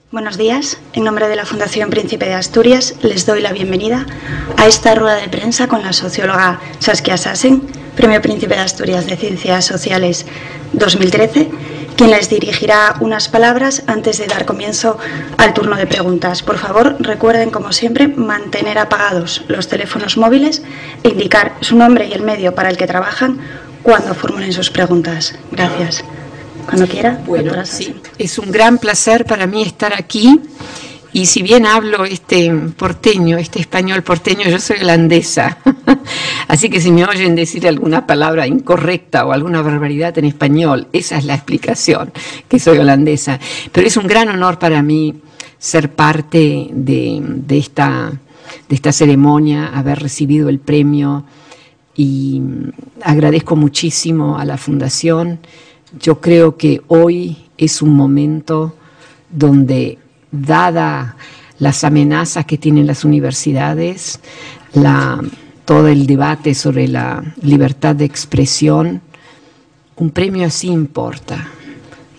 Buenos días. En nombre de la Fundación Príncipe de Asturias les doy la bienvenida a esta rueda de prensa con la socióloga Saskia Sassen, Premio Príncipe de Asturias de Ciencias Sociales 2013, quien les dirigirá unas palabras antes de dar comienzo al turno de preguntas. Por favor, recuerden, como siempre, mantener apagados los teléfonos móviles e indicar su nombre y el medio para el que trabajan cuando formulen sus preguntas. Gracias. Cuando quiera. Bueno, sí, es un gran placer para mí estar aquí, y si bien hablo porteño, español porteño, yo soy holandesa, así que si me oyen decir alguna palabra incorrecta o alguna barbaridad en español, esa es la explicación, que soy holandesa. Pero es un gran honor para mí ser parte de esta ceremonia, haber recibido el premio, y agradezco muchísimo a la Fundación. Yo creo que hoy es un momento donde, dada las amenazas que tienen las universidades, todo el debate sobre la libertad de expresión, un premio así importa.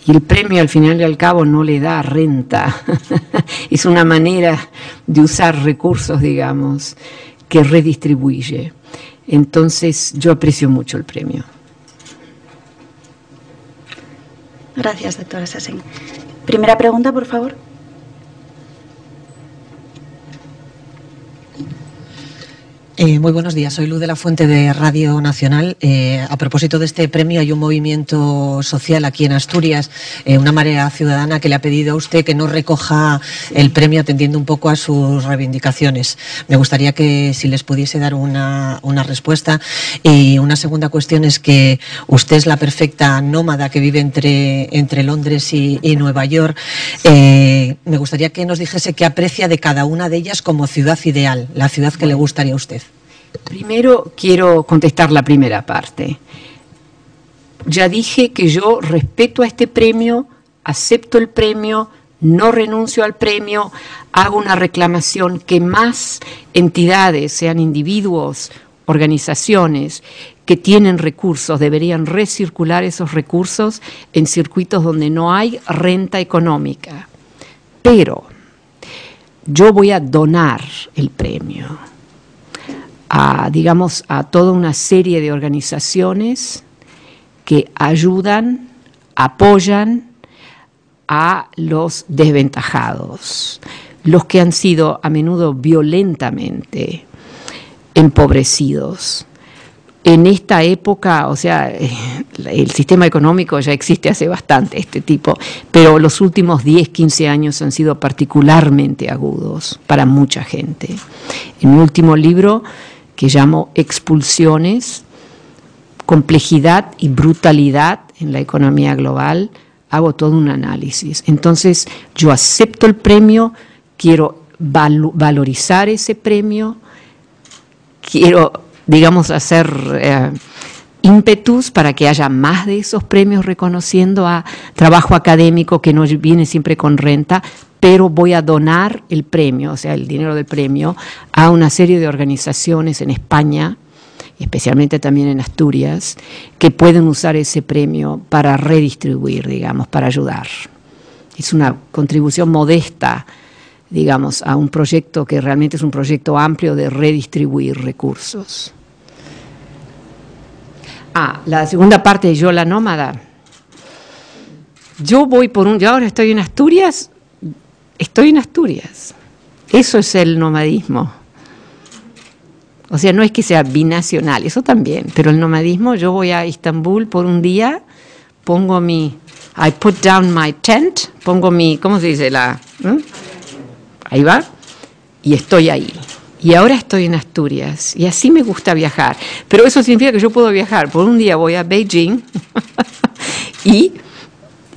Y el premio, al final y al cabo, no le da renta. Es una manera de usar recursos, digamos, que redistribuye. Entonces, yo aprecio mucho el premio. Gracias, doctora Sassen. Primera pregunta, por favor. Muy buenos días, soy Luz de la Fuente de Radio Nacional. A propósito de este premio, hay un movimiento social aquí en Asturias, una marea ciudadana que le ha pedido a usted que no recoja el premio atendiendo un poco a sus reivindicaciones. Me gustaría que si les pudiese dar una respuesta. Y una segunda cuestión es que usted es la perfecta nómada que vive entre Londres y Nueva York. Me gustaría que nos dijese qué aprecia de cada una de ellas como ciudad ideal, la ciudad que le gustaría a usted. Primero quiero contestar la primera parte. Ya dije que yo respeto a este premio, acepto el premio, no renuncio al premio, hago una reclamación que más entidades, sean individuos, organizaciones, que tienen recursos, deberían recircular esos recursos en circuitos donde no hay renta económica. Pero yo voy a donar el premio a toda una serie de organizaciones que ayudan, apoyan a los desventajados, los que han sido a menudo violentamente empobrecidos. En esta época, el sistema económico ya existe hace bastante, pero los últimos 10, 15 años han sido particularmente agudos para mucha gente. En mi último libro, que llamo Expulsiones, complejidad y brutalidad en la economía global, hago todo un análisis. Entonces, yo acepto el premio, quiero valorizar ese premio, quiero, hacer ímpetus para que haya más de esos premios reconociendo a trabajo académico que no viene siempre con renta, pero voy a donar el premio, el dinero del premio, a una serie de organizaciones en España, especialmente también en Asturias, que pueden usar ese premio para redistribuir, para ayudar. Es una contribución modesta, a un proyecto que realmente es un proyecto amplio de redistribuir recursos. La segunda parte, yo la nómada. Yo ahora estoy en Asturias. Eso es el nomadismo. No es que sea binacional, eso también, pero el nomadismo, yo voy a Estambul por un día, I put down my tent, ¿cómo se dice? Ahí va, y estoy ahí. Y ahora estoy en Asturias, y así me gusta viajar. Pero eso significa que yo puedo viajar. Por un día voy a Beijing, y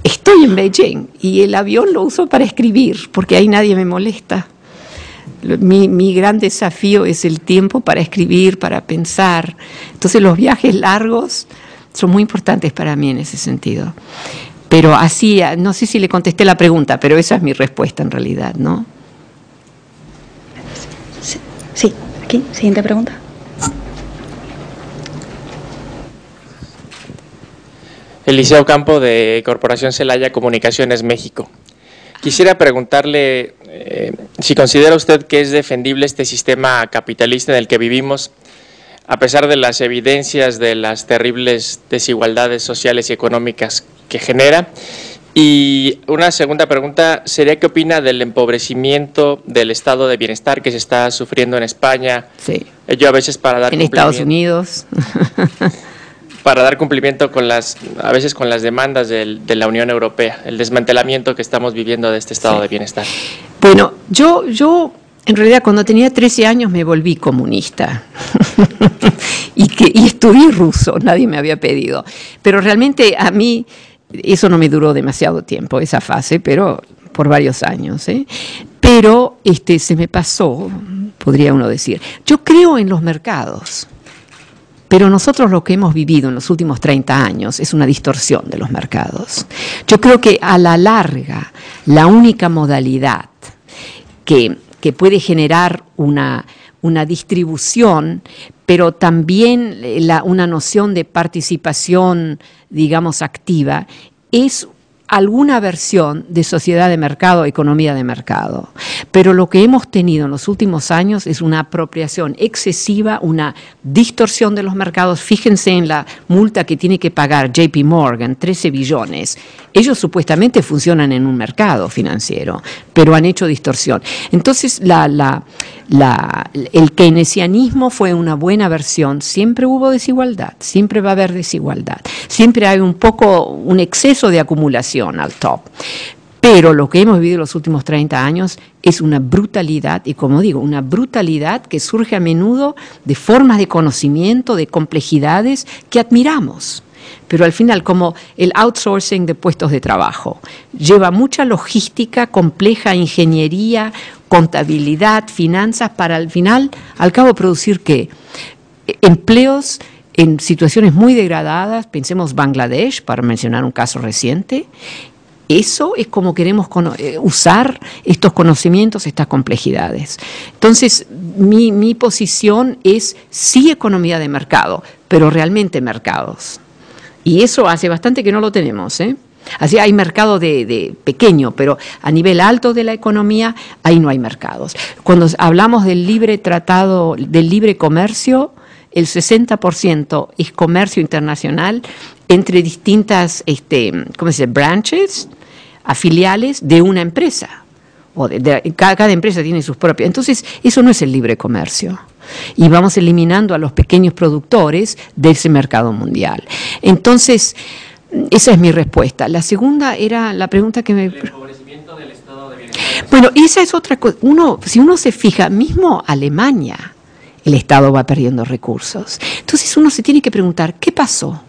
estoy en Beijing, y el avión lo uso para escribir, porque ahí nadie me molesta. Mi gran desafío es el tiempo para escribir, para pensar. Entonces los viajes largos son muy importantes para mí en ese sentido. Pero así, no sé si le contesté la pregunta, pero esa es mi respuesta en realidad, ¿no? Sí, aquí, siguiente pregunta. Eliseo Campo, de Corporación Celaya Comunicaciones México. Quisiera preguntarle si considera usted que es defendible este sistema capitalista en el que vivimos, a pesar de las evidencias de las terribles desigualdades sociales y económicas que genera. Y una segunda pregunta sería, ¿qué opina del empobrecimiento del estado de bienestar que se está sufriendo en España? Sí. Ello a veces para dar en Estados Unidos. Para dar cumplimiento con a veces con las demandas de la Unión Europea, el desmantelamiento que estamos viviendo de este estado de bienestar. Bueno, yo en realidad cuando tenía 13 años me volví comunista y estudié ruso, nadie me había pedido. Pero realmente a mí eso no me duró demasiado tiempo, esa fase, pero por varios años. Pero se me pasó, podría uno decir. Yo creo en los mercados. Pero nosotros lo que hemos vivido en los últimos 30 años es una distorsión de los mercados. Yo creo que a la larga la única modalidad que puede generar una distribución, pero también una noción de participación, digamos, activa, es alguna versión de sociedad de mercado, economía de mercado. Pero lo que hemos tenido en los últimos años es una apropiación excesiva, una distorsión de los mercados. Fíjense en la multa que tiene que pagar JP Morgan, 13 billones. Ellos supuestamente funcionan en un mercado financiero, pero han hecho distorsión. Entonces, el keynesianismo fue una buena versión. Siempre hubo desigualdad, siempre va a haber desigualdad. Siempre hay un exceso de acumulación al top. Pero lo que hemos vivido en los últimos 30 años es una brutalidad, y como digo, una brutalidad que surge a menudo de formas de conocimiento, de complejidades que admiramos. Pero al final, como el outsourcing de puestos de trabajo, lleva mucha logística, compleja ingeniería, contabilidad, finanzas, para al final, al cabo, producir ¿qué? Empleos en situaciones muy degradadas. Pensemos Bangladesh, para mencionar un caso reciente. Eso es como queremos usar estos conocimientos, estas complejidades. Entonces, mi posición es sí economía de mercado, pero realmente mercados. Y eso hace bastante que no lo tenemos, Así hay mercado de pequeño, pero a nivel alto de la economía, ahí no hay mercados. Cuando hablamos del libre tratado, del libre comercio, el 60% es comercio internacional entre distintas branches, afiliales de una empresa. Cada empresa tiene sus propias. Entonces, eso no es el libre comercio. Y vamos eliminando a los pequeños productores de ese mercado mundial. Entonces, esa es mi respuesta. La segunda era la pregunta que me... El empobrecimiento del estado de bienestar. Bueno, esa es otra cosa. Si uno se fija, mismo Alemania, el Estado va perdiendo recursos. Entonces uno se tiene que preguntar, ¿qué pasó?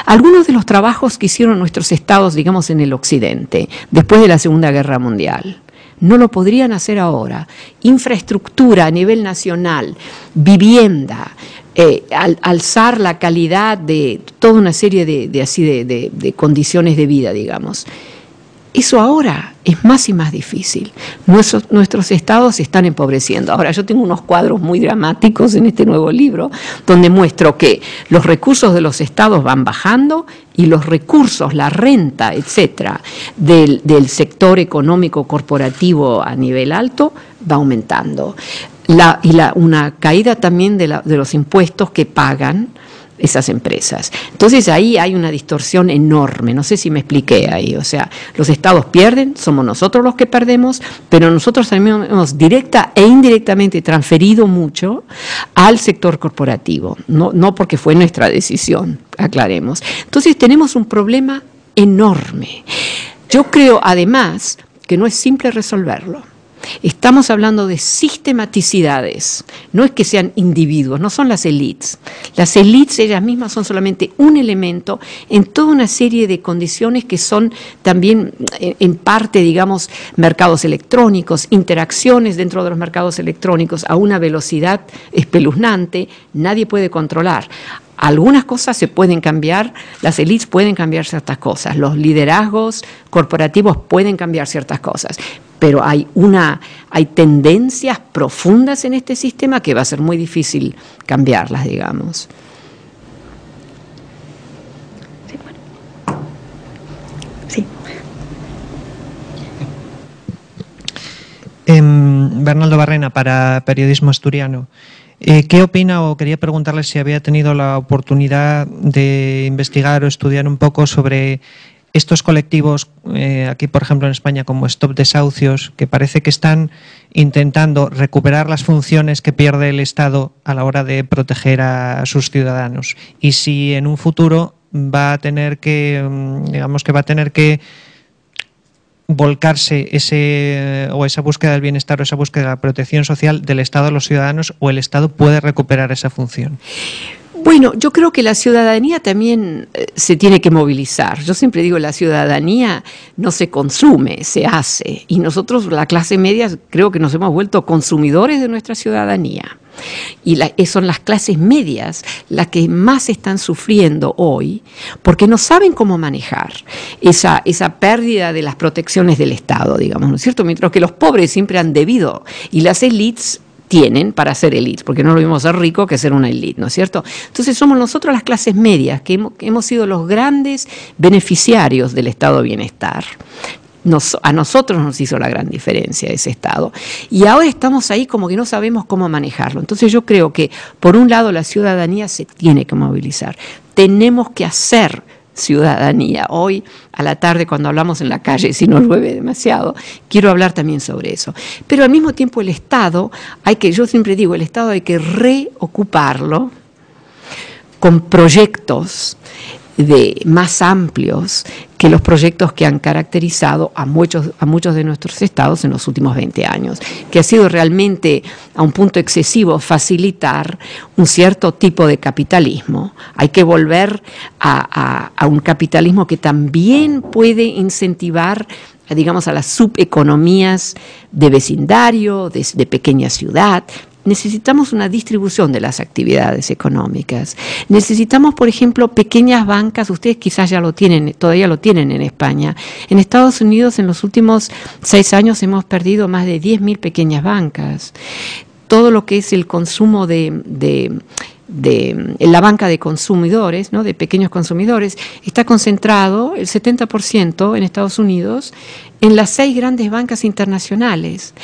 Algunos de los trabajos que hicieron nuestros estados, digamos, en el occidente, después de la Segunda Guerra Mundial, no lo podrían hacer ahora. Infraestructura a nivel nacional, vivienda, alzar la calidad de toda una serie de condiciones de vida, digamos. Eso ahora es más y más difícil. Nuestros estados se están empobreciendo. Ahora, yo tengo unos cuadros muy dramáticos en este nuevo libro donde muestro que los recursos de los estados van bajando y los recursos, la renta, etcétera, del sector económico corporativo a nivel alto va aumentando. Una caída también de los impuestos que pagan esas empresas. Entonces ahí hay una distorsión enorme, no sé si me expliqué ahí, o sea, los estados pierden, somos nosotros los que perdemos, pero nosotros también hemos directa e indirectamente transferido mucho al sector corporativo, no porque fue nuestra decisión, aclaremos. Entonces tenemos un problema enorme. Yo creo además que no es simple resolverlo. Estamos hablando de sistematicidades, no es que sean individuos, no son las élites. Las élites ellas mismas son solamente un elemento en toda una serie de condiciones que son también en parte, digamos, mercados electrónicos, interacciones dentro de los mercados electrónicos a una velocidad espeluznante, nadie puede controlar. Algunas cosas se pueden cambiar, las élites pueden cambiar ciertas cosas, los liderazgos corporativos pueden cambiar ciertas cosas, pero hay tendencias profundas en este sistema que va a ser muy difícil cambiarlas, digamos. Sí. Bernaldo Barrena, para Periodismo Asturiano. ¿Qué opina, o quería preguntarle si había tenido la oportunidad de investigar o estudiar un poco sobre estos colectivos, aquí por ejemplo en España, como Stop Desahucios, que parece que están intentando recuperar las funciones que pierde el Estado a la hora de proteger a sus ciudadanos? Y si en un futuro va a tener que, digamos que va a tener que volcarse esa búsqueda del bienestar o esa búsqueda de la protección social del Estado a los ciudadanos, o el Estado puede recuperar esa función. Bueno, yo creo que la ciudadanía también se tiene que movilizar. Yo siempre digo, la ciudadanía no se consume, se hace. Y nosotros, la clase media, creo que nos hemos vuelto consumidores de nuestra ciudadanía. Y son las clases medias las que más están sufriendo hoy, porque no saben cómo manejar esa pérdida de las protecciones del Estado, digamos, ¿no es cierto? Mientras que los pobres siempre han debido, y las élites tienen para ser élites, porque no es lo mismo ser rico que ser una élite, ¿no es cierto? Entonces somos nosotros las clases medias que hemos sido los grandes beneficiarios del estado de bienestar. A nosotros nos hizo la gran diferencia ese estado. Y ahora estamos ahí como que no sabemos cómo manejarlo. Entonces yo creo que, por un lado, la ciudadanía se tiene que movilizar. Tenemos que hacer ciudadanía. Hoy a la tarde, cuando hablamos en la calle, si no llueve demasiado, quiero hablar también sobre eso. Pero al mismo tiempo el Estado, yo siempre digo, el Estado hay que reocuparlo con proyectos más amplios que los proyectos que han caracterizado a muchos de nuestros estados en los últimos 20 años, que ha sido realmente, a un punto excesivo, facilitar un cierto tipo de capitalismo. Hay que volver a un capitalismo que también puede incentivar, digamos, a las subeconomías de vecindario, de pequeña ciudad. Necesitamos una distribución de las actividades económicas. Necesitamos, por ejemplo, pequeñas bancas. Ustedes quizás todavía lo tienen en España. En Estados Unidos, en los últimos 6 años, hemos perdido más de 10.000 pequeñas bancas. Todo lo que es el consumo de la banca de consumidores, ¿no?, de pequeños consumidores, está concentrado el 70% en Estados Unidos en las 6 grandes bancas internacionales.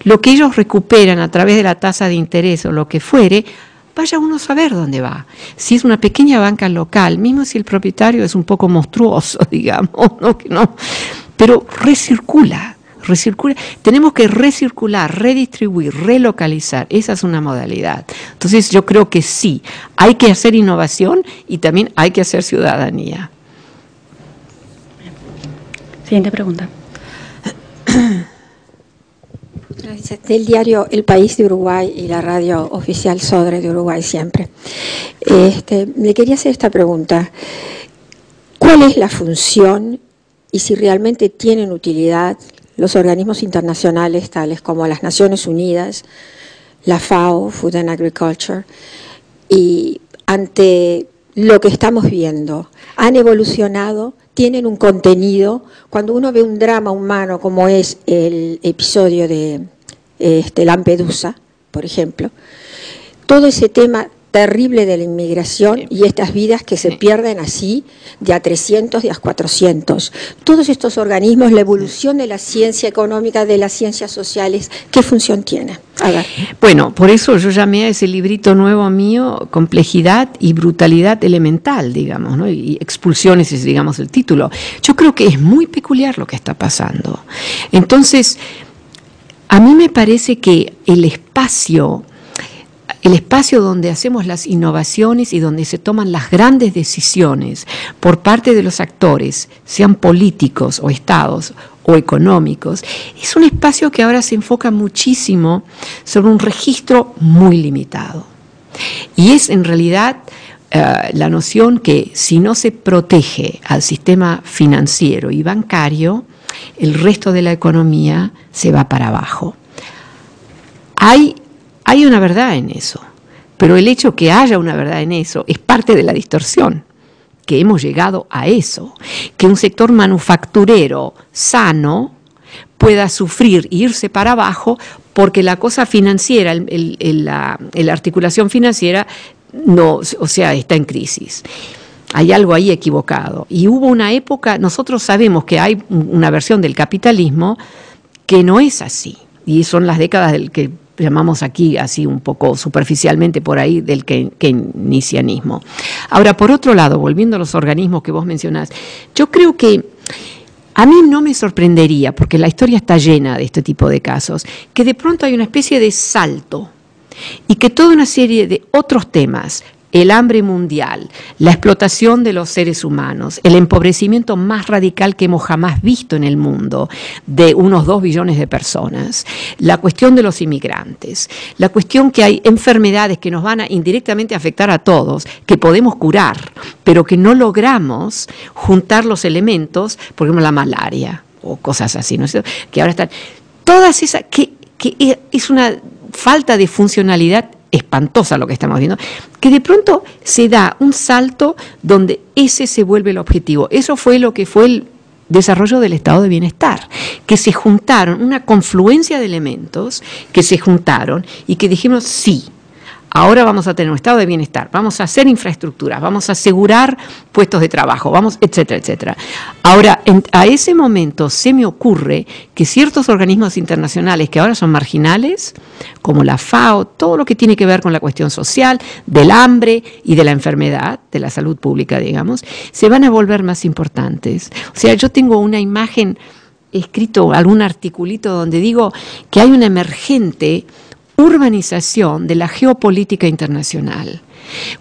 Lo que ellos recuperan a través de la tasa de interés o lo que fuere, vaya uno a saber dónde va. Si es una pequeña banca local, mismo si el propietario es un poco monstruoso, digamos, ¿no? Pero recircula. Tenemos que recircular, redistribuir, relocalizar. Esa es una modalidad. Entonces yo creo que sí, hay que hacer innovación y también hay que hacer ciudadanía. Siguiente pregunta. Gracias. Del diario El País de Uruguay y la radio oficial Sodre de Uruguay siempre. Le quería hacer esta pregunta. ¿Cuál es la función y si realmente tienen utilidad los organismos internacionales tales como las Naciones Unidas, la FAO, Food and Agriculture, y ante lo que estamos viendo? ¿Han evolucionado? ¿Tienen un contenido? Cuando uno ve un drama humano como es el episodio de Lampedusa, por ejemplo, todo ese tema terrible de la inmigración y estas vidas que se pierden así, de a 300, de a 400. Todos estos organismos, la evolución de la ciencia económica, de las ciencias sociales, ¿qué función tiene? A ver. Bueno, por eso yo llamé a ese librito nuevo mío Complejidad y Brutalidad Elemental, digamos, ¿no? Y Expulsiones es, digamos, el título. Yo creo que es muy peculiar lo que está pasando. Entonces, a mí me parece que el espacio donde hacemos las innovaciones y donde se toman las grandes decisiones por parte de los actores, sean políticos o estados o económicos, es un espacio que ahora se enfoca muchísimo sobre un registro muy limitado. Y es en realidad la noción que si no se protege al sistema financiero y bancario, el resto de la economía se va para abajo. Hay una verdad en eso, pero el hecho que haya una verdad en eso es parte de la distorsión, que hemos llegado a eso, que un sector manufacturero sano pueda sufrir e irse para abajo porque la cosa financiera, la articulación financiera, no, o sea, está en crisis. Hay algo ahí equivocado. Y hubo una época, nosotros sabemos que hay una versión del capitalismo que no es así. y son las décadas del que llamamos aquí, así un poco superficialmente por ahí, del keynesianismo. Ahora, por otro lado, volviendo a los organismos que vos mencionás, yo creo que a mí no me sorprendería, porque la historia está llena de este tipo de casos, que de pronto hay una especie de salto y que toda una serie de otros temas, el hambre mundial, la explotación de los seres humanos, el empobrecimiento más radical que hemos jamás visto en el mundo, de unos 2 billones de personas, la cuestión de los inmigrantes, la cuestión que hay enfermedades que nos van a indirectamente afectar a todos, que podemos curar, pero que no logramos juntar los elementos, por ejemplo la malaria o cosas así, ¿no es cierto? Que ahora están, todas esas, que es una falta de funcionalidad espantosa lo que estamos viendo, que de pronto se da un salto donde ese se vuelve el objetivo. Eso fue lo que fue el desarrollo del estado de bienestar, que se juntaron, una confluencia de elementos que se juntaron y que dijimos sí. Ahora vamos a tener un estado de bienestar, vamos a hacer infraestructuras, vamos a asegurar puestos de trabajo, vamos, etcétera, etcétera. Ahora, a ese momento se me ocurre que ciertos organismos internacionales que ahora son marginales, como la FAO, todo lo que tiene que ver con la cuestión social, del hambre y de la enfermedad, de la salud pública, digamos, se van a volver más importantes. O sea, yo tengo una imagen, he escrito algún articulito donde digo que hay una emergente urbanización de la geopolítica internacional.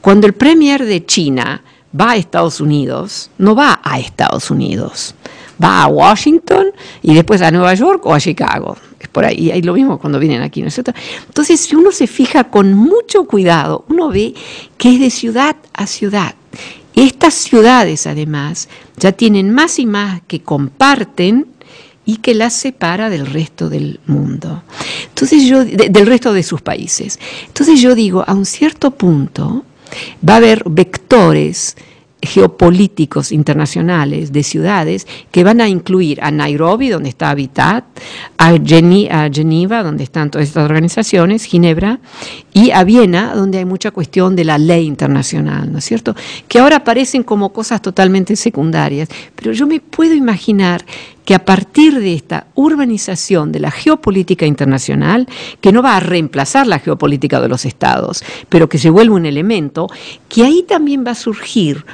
Cuando el premier de China va a Estados Unidos, no va a Estados Unidos, va a Washington y después a Nueva York o a Chicago. Es por ahí, y lo mismo cuando vienen aquí, ¿no es cierto? Entonces, si uno se fija con mucho cuidado, uno ve que es de ciudad a ciudad. Estas ciudades, además, ya tienen más y más que comparten y que las separa del resto del mundo. Entonces del resto de sus países. Entonces yo digo, a un cierto punto va a haber vectores geopolíticos internacionales de ciudades que van a incluir a Nairobi, donde está Habitat, a Geneva, donde están todas estas organizaciones, Ginebra, y a Viena, donde hay mucha cuestión de la ley internacional, ¿no es cierto? Que ahora parecen como cosas totalmente secundarias, pero yo me puedo imaginar que a partir de esta urbanización de la geopolítica internacional, que no va a reemplazar la geopolítica de los estados, pero que se vuelve un elemento, que ahí también va a surgir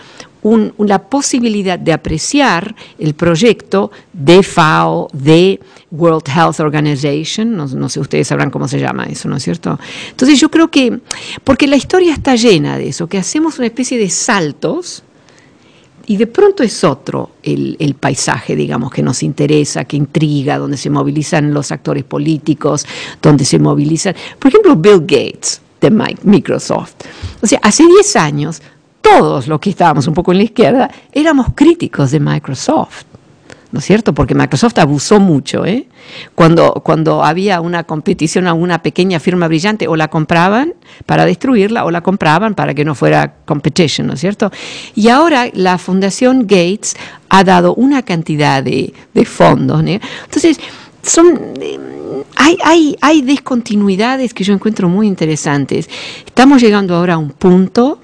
la posibilidad de apreciar el proyecto de FAO, de World Health Organization, no sé, ustedes sabrán cómo se llama eso, ¿no es cierto? Entonces yo creo que, porque la historia está llena de eso, que hacemos una especie de saltos, y de pronto es otro el paisaje, digamos, que nos interesa, que intriga, donde se movilizan los actores políticos, donde se movilizan, por ejemplo, Bill Gates de Microsoft. O sea, hace 10 años, todos los que estábamos un poco en la izquierda éramos críticos de Microsoft, ¿no es cierto? Porque Microsoft abusó mucho, ¿eh? Cuando había una competición a una pequeña firma brillante, o la compraban para destruirla, o la compraban para que no fuera competition, ¿no es cierto? Y ahora la Fundación Gates ha dado una cantidad de fondos, ¿no? Entonces, hay discontinuidades que yo encuentro muy interesantes. Estamos llegando ahora a un punto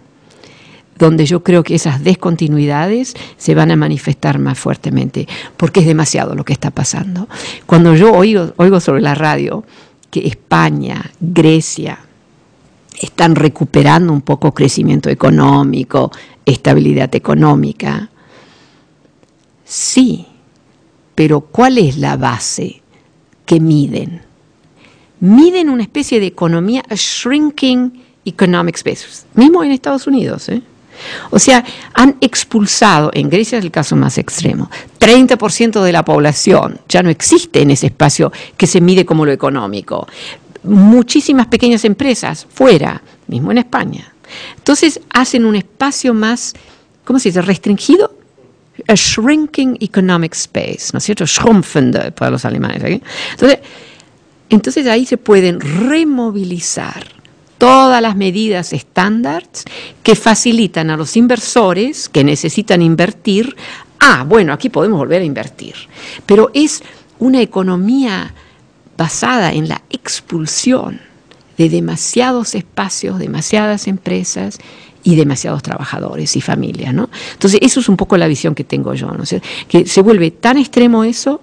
donde yo creo que esas discontinuidades se van a manifestar más fuertemente, porque es demasiado lo que está pasando. Cuando yo oigo sobre la radio que España, Grecia están recuperando un poco crecimiento económico, estabilidad económica, sí, pero ¿cuál es la base que miden? Miden una especie de economía, a shrinking economic space, mismo en Estados Unidos, ¿eh? O sea, han expulsado, en Grecia es el caso más extremo, 30% de la población ya no existe en ese espacio que se mide como lo económico. Muchísimas pequeñas empresas fuera, mismo en España. Entonces hacen un espacio más, ¿cómo se dice?, restringido. A shrinking economic space, ¿no es cierto? Schrumpfende para los alemanes. ¿Okay? Entonces ahí se pueden removilizar todas las medidas estándar que facilitan a los inversores que necesitan invertir. Bueno, aquí podemos volver a invertir. Pero es una economía basada en la expulsión de demasiados espacios, demasiadas empresas y demasiados trabajadores y familias, ¿no? Entonces, eso es un poco la visión que tengo yo, ¿no? O sea, que se vuelve tan extremo eso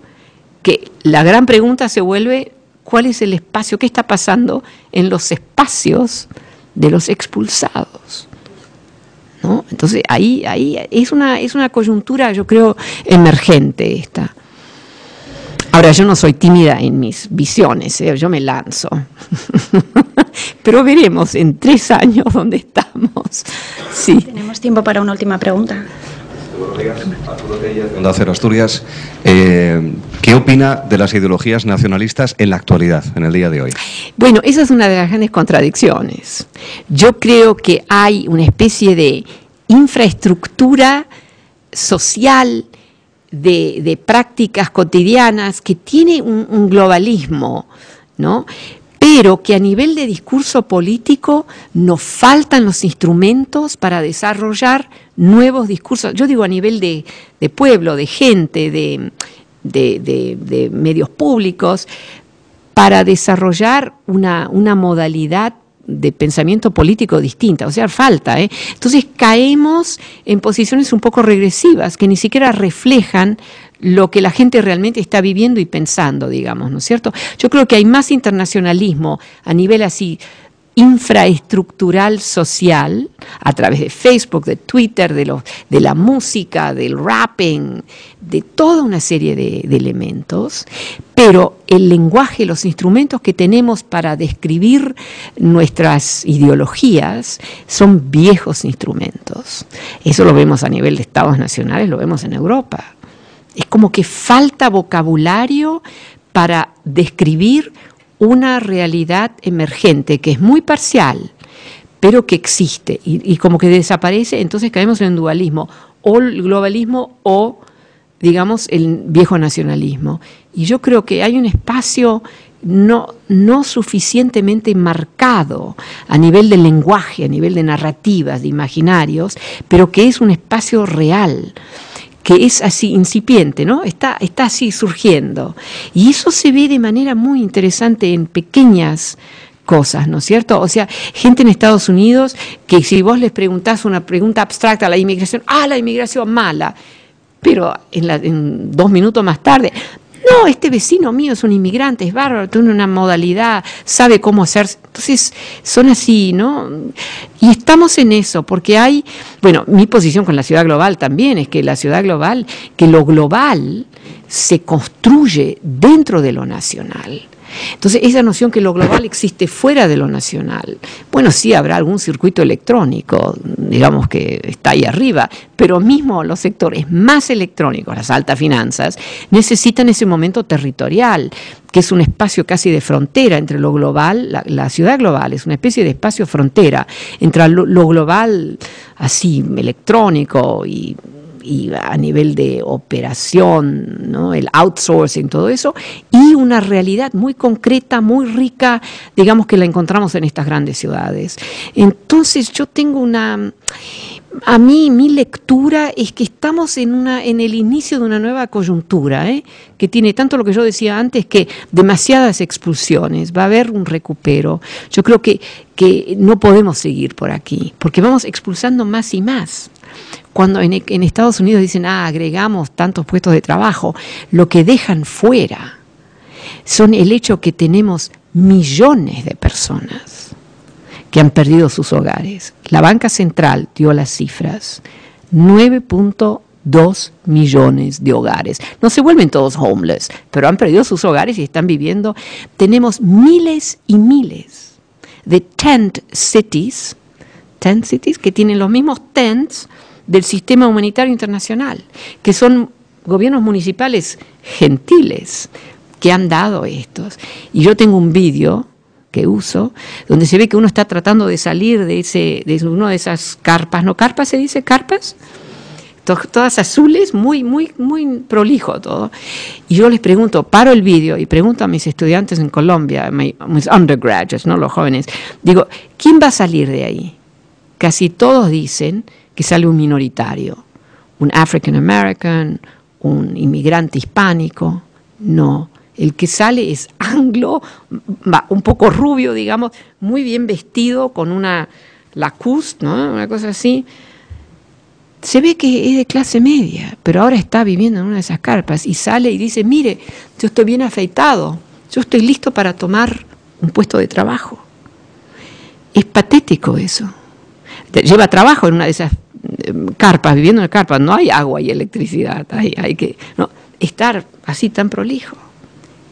que la gran pregunta se vuelve cuál es el espacio, qué está pasando en los espacios de los expulsados, ¿no? Entonces ahí es una coyuntura, yo creo, emergente esta. Ahora, yo no soy tímida en mis visiones, yo me lanzo. Pero veremos en 3 años dónde estamos. Sí. Tenemos tiempo para una última pregunta. Buenos días, Arturo Tellez, de Onda Cero Asturias. ¿Qué opina de las ideologías nacionalistas en la actualidad, en el día de hoy? Bueno, esa es una de las grandes contradicciones. Yo creo que hay una especie de infraestructura social de prácticas cotidianas que tiene un globalismo, ¿no? Pero que a nivel de discurso político nos faltan los instrumentos para desarrollar nuevos discursos. Yo digo a nivel de pueblo, de gente, de medios públicos, para desarrollar una modalidad de pensamiento político distinta, o sea, falta, ¿eh? Entonces caemos en posiciones un poco regresivas que ni siquiera reflejan lo que la gente realmente está viviendo y pensando, digamos, ¿no es cierto? Yo creo que hay más internacionalismo a nivel así infraestructural social, a través de Facebook, de Twitter, de la música, del rapping, de toda una serie de elementos, pero el lenguaje, los instrumentos que tenemos para describir nuestras ideologías son viejos instrumentos. Eso lo vemos a nivel de estados nacionales, lo vemos en Europa. Es como que falta vocabulario para describir una realidad emergente que es muy parcial, pero que existe y como que desaparece. Entonces caemos en el dualismo, o el globalismo o, digamos, el viejo nacionalismo. Y yo creo que hay un espacio no suficientemente marcado a nivel de lenguaje, a nivel de narrativas, de imaginarios, pero que es un espacio real, que es así incipiente, ¿no? Está así surgiendo. Y eso se ve de manera muy interesante en pequeñas cosas, ¿no es cierto? O sea, gente en Estados Unidos que si vos les preguntás una pregunta abstracta a la inmigración, la inmigración mala, pero en 2 minutos más tarde, no, este vecino mío es un inmigrante, es bárbaro, tiene una modalidad, sabe cómo hacer. Entonces, son así, ¿no? Y estamos en eso, porque hay, bueno, mi posición con la ciudad global también es que la ciudad global, que lo global se construye dentro de lo nacional. Entonces, esa noción que lo global existe fuera de lo nacional, bueno, sí habrá algún circuito electrónico, digamos que está ahí arriba, pero mismo los sectores más electrónicos, las altas finanzas, necesitan ese momento territorial, que es un espacio casi de frontera entre lo global, la ciudad global es una especie de espacio frontera entre lo global así electrónico y a nivel de operación, ¿no? El outsourcing, todo eso, y una realidad muy concreta, muy rica, digamos que la encontramos en estas grandes ciudades. Entonces yo tengo a mí mi lectura es que estamos en el inicio de una nueva coyuntura, que tiene tanto lo que yo decía antes, que demasiadas expulsiones, va a haber un recupero. Yo creo que no podemos seguir por aquí, porque vamos expulsando más y más. Cuando en Estados Unidos dicen, agregamos tantos puestos de trabajo, lo que dejan fuera son el hecho que tenemos millones de personas que han perdido sus hogares. La Banca Central dio las cifras, 9.2 millones de hogares. No se vuelven todos homeless, pero han perdido sus hogares y están viviendo. Tenemos miles y miles de tent cities que tienen los mismos tents del sistema humanitario internacional, que son gobiernos municipales gentiles que han dado estos. Y yo tengo un vídeo que uso, donde se ve que uno está tratando de salir de una de esas carpas, ¿no? ¿Carpas se dice? ¿Carpas? Todas azules, muy, muy, muy prolijo todo. Y yo les pregunto, paro el vídeo y pregunto a mis estudiantes en Colombia, mis undergraduates, ¿no? Los jóvenes, digo, ¿quién va a salir de ahí? Casi todos dicen que sale un minoritario, un African American, un inmigrante hispánico. No, el que sale es anglo, un poco rubio, digamos, muy bien vestido, con una Lacoste, ¿no? Una cosa así. Se ve que es de clase media, pero ahora está viviendo en una de esas carpas y sale y dice, mire, yo estoy bien afeitado, yo estoy listo para tomar un puesto de trabajo. Es patético eso. Lleva trabajo en una de esas carpas, viviendo en carpas, no hay agua y electricidad, hay que estar así tan prolijo.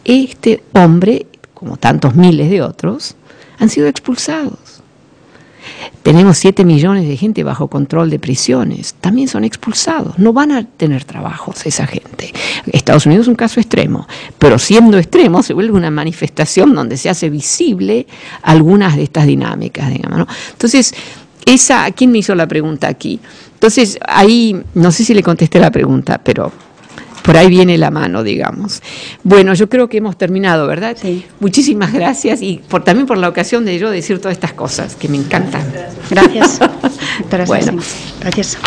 Este hombre, como tantos miles de otros, han sido expulsados. Tenemos 7 millones de gente bajo control de prisiones, también son expulsados, no van a tener trabajos esa gente. Estados Unidos es un caso extremo, pero siendo extremo se vuelve una manifestación donde se hace visible algunas de estas dinámicas, digamos, ¿no? Entonces, ¿quién me hizo la pregunta aquí? Entonces, ahí, no sé si le contesté la pregunta, pero por ahí viene la mano, digamos. Bueno, yo creo que hemos terminado, ¿verdad? Sí. Muchísimas gracias y también por la ocasión de yo decir todas estas cosas que me encantan. Gracias, doctora Sassen. Bueno. Gracias.